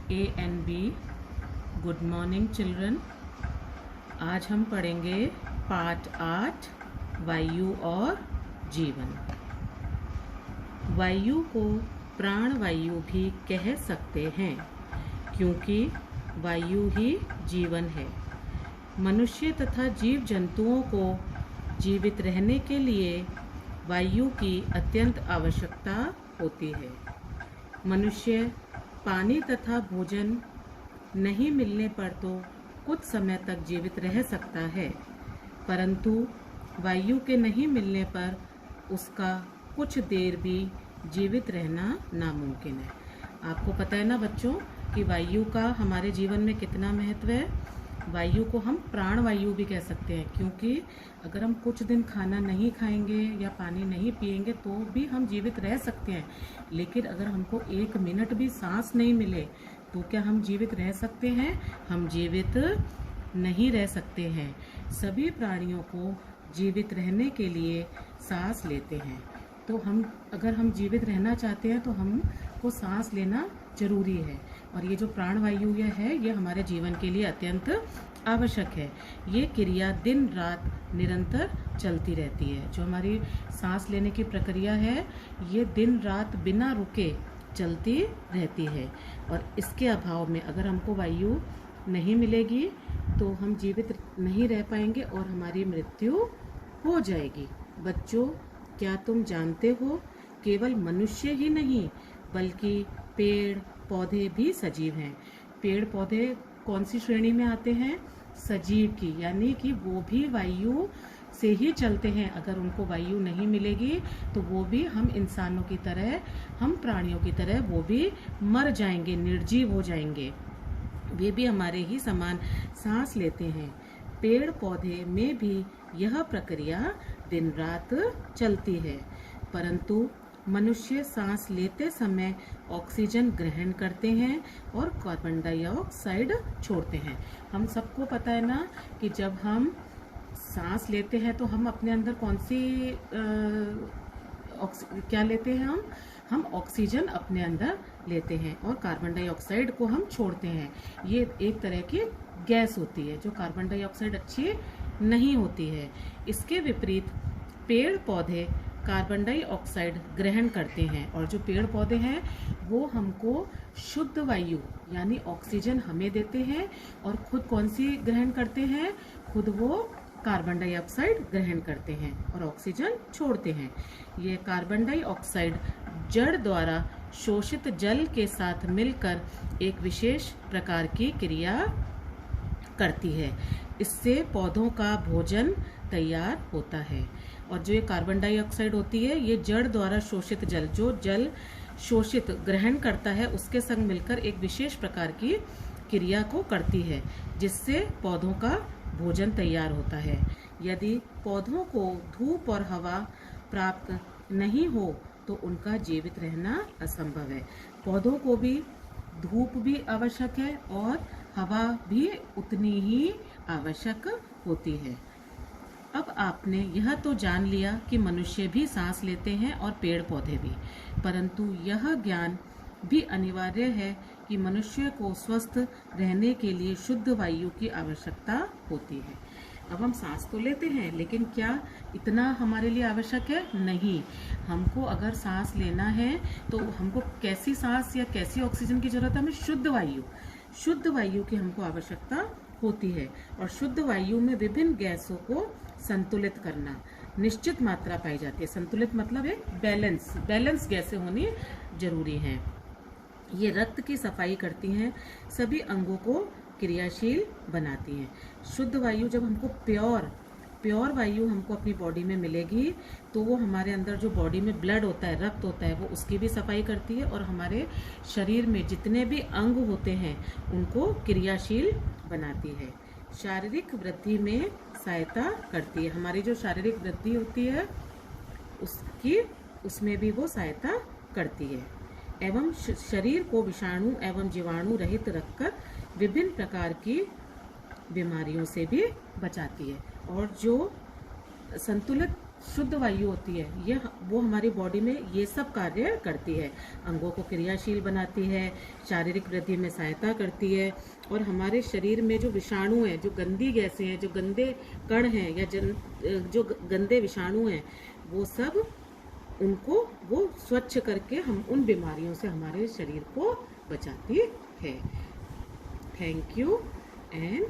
A and B। Good morning children. आज हम पढ़ेंगे पाठ 8 वायु और जीवन। वायु को प्राण वायु भी कह सकते हैं क्योंकि वायु ही जीवन है। मनुष्य तथा जीव जंतुओं को जीवित रहने के लिए वायु की अत्यंत आवश्यकता होती है। मनुष्य पानी तथा भोजन नहीं मिलने पर तो कुछ समय तक जीवित रह सकता है, परंतु वायु के नहीं मिलने पर उसका कुछ देर भी जीवित रहना नामुमकिन है। आपको पता है ना बच्चों कि वायु का हमारे जीवन में कितना महत्व है। वायु को हम प्राण वायु भी कह सकते हैं क्योंकि अगर हम कुछ दिन खाना नहीं खाएंगे या पानी नहीं पिएंगे तो भी हम जीवित रह सकते हैं, लेकिन अगर हमको 1 मिनट भी सांस नहीं मिले तो क्या हम जीवित रह सकते हैं? हम जीवित नहीं रह सकते हैं। सभी प्राणियों को जीवित रहने के लिए सांस लेते हैं, तो अगर हम जीवित रहना चाहते हैं तो हमको सांस लेना जरूरी है। और ये जो प्राण वायु है ये हमारे जीवन के लिए अत्यंत आवश्यक है। ये क्रिया दिन रात निरंतर चलती रहती है। जो हमारी सांस लेने की प्रक्रिया है ये दिन रात बिना रुके चलती रहती है, और इसके अभाव में अगर हमको वायु नहीं मिलेगी तो हम जीवित नहीं रह पाएंगे और हमारी मृत्यु हो जाएगी। बच्चों, क्या तुम जानते हो केवल मनुष्य ही नहीं बल्कि पेड़ पौधे भी सजीव हैं। पेड़ पौधे कौन सी श्रेणी में आते हैं? सजीव की, यानी कि वो भी वायु से ही चलते हैं। अगर उनको वायु नहीं मिलेगी तो वो भी हम इंसानों की तरह, हम प्राणियों की तरह वो भी मर जाएंगे, निर्जीव हो जाएंगे। वे भी हमारे ही समान सांस लेते हैं। पेड़ पौधे में भी यह प्रक्रिया दिन रात चलती है, परंतु मनुष्य सांस लेते समय ऑक्सीजन ग्रहण करते हैं और कार्बन डाइऑक्साइड छोड़ते हैं। हम सबको पता है ना कि जब हम सांस लेते हैं तो हम अपने अंदर कौन सी क्या लेते हैं? हम ऑक्सीजन अपने अंदर लेते हैं और कार्बन डाइऑक्साइड को हम छोड़ते हैं। ये एक तरह की गैस होती है जो कार्बन डाइऑक्साइड अच्छी नहीं होती है। इसके विपरीत पेड़ पौधे कार्बन डाइऑक्साइड ग्रहण करते हैं, और जो पेड़ पौधे हैं वो हमको शुद्ध वायु यानी ऑक्सीजन हमें देते हैं, और खुद कौन सी ग्रहण करते हैं? खुद वो कार्बन डाइऑक्साइड ग्रहण करते हैं और ऑक्सीजन छोड़ते हैं। ये कार्बन डाइऑक्साइड जड़ द्वारा शोषित जल के साथ मिलकर एक विशेष प्रकार की क्रिया करती है। इससे पौधों का भोजन तैयार होता है। और जो ये कार्बन डाइऑक्साइड होती है ये जड़ द्वारा शोषित जल, जो जल शोषित ग्रहण करता है उसके संग मिलकर एक विशेष प्रकार की क्रिया को करती है, जिससे पौधों का भोजन तैयार होता है। यदि पौधों को धूप और हवा प्राप्त नहीं हो तो उनका जीवित रहना असंभव है। पौधों को भी धूप भी आवश्यक है और हवा भी उतनी ही आवश्यक होती है। अब आपने यह तो जान लिया कि मनुष्य भी सांस लेते हैं और पेड़ पौधे भी, परंतु यह ज्ञान भी अनिवार्य है कि मनुष्य को स्वस्थ रहने के लिए शुद्ध वायु की आवश्यकता होती है। अब हम सांस तो लेते हैं, लेकिन क्या इतना हमारे लिए आवश्यक है? नहीं। हमको अगर सांस लेना है तो हमको कैसी सांस या कैसी ऑक्सीजन की जरूरत है? हमें शुद्ध वायु की हमको आवश्यकता होती है। और शुद्ध वायु में विभिन्न गैसों को संतुलित करना, निश्चित मात्रा पाई जाती है। संतुलित मतलब एक बैलेंस गैसें होनी जरूरी है। ये रक्त की सफाई करती हैं, सभी अंगों को क्रियाशील बनाती हैं। शुद्ध वायु जब हमको प्योर वायु हमको अपनी बॉडी में मिलेगी तो वो हमारे अंदर जो बॉडी में ब्लड होता है, रक्त होता है, वो उसकी भी सफाई करती है और हमारे शरीर में जितने भी अंग होते हैं उनको क्रियाशील बनाती है। शारीरिक वृद्धि में सहायता करती है। हमारी जो शारीरिक वृद्धि होती है उसमें भी वो सहायता करती है, एवं शरीर को विषाणु एवं जीवाणु रहित रखकर विभिन्न प्रकार की बीमारियों से भी बचाती है। और जो संतुलित शुद्ध वायु होती है, ये वो हमारी बॉडी में ये सब कार्य करती है। अंगों को क्रियाशील बनाती है, शारीरिक वृद्धि में सहायता करती है, और हमारे शरीर में जो विषाणु हैं, जो गंदी गैसें हैं, जो गंदे कण हैं या जो गंदे विषाणु हैं, वो सब उनको वो स्वच्छ करके हम उन बीमारियों से हमारे शरीर को बचाती है। Thank you and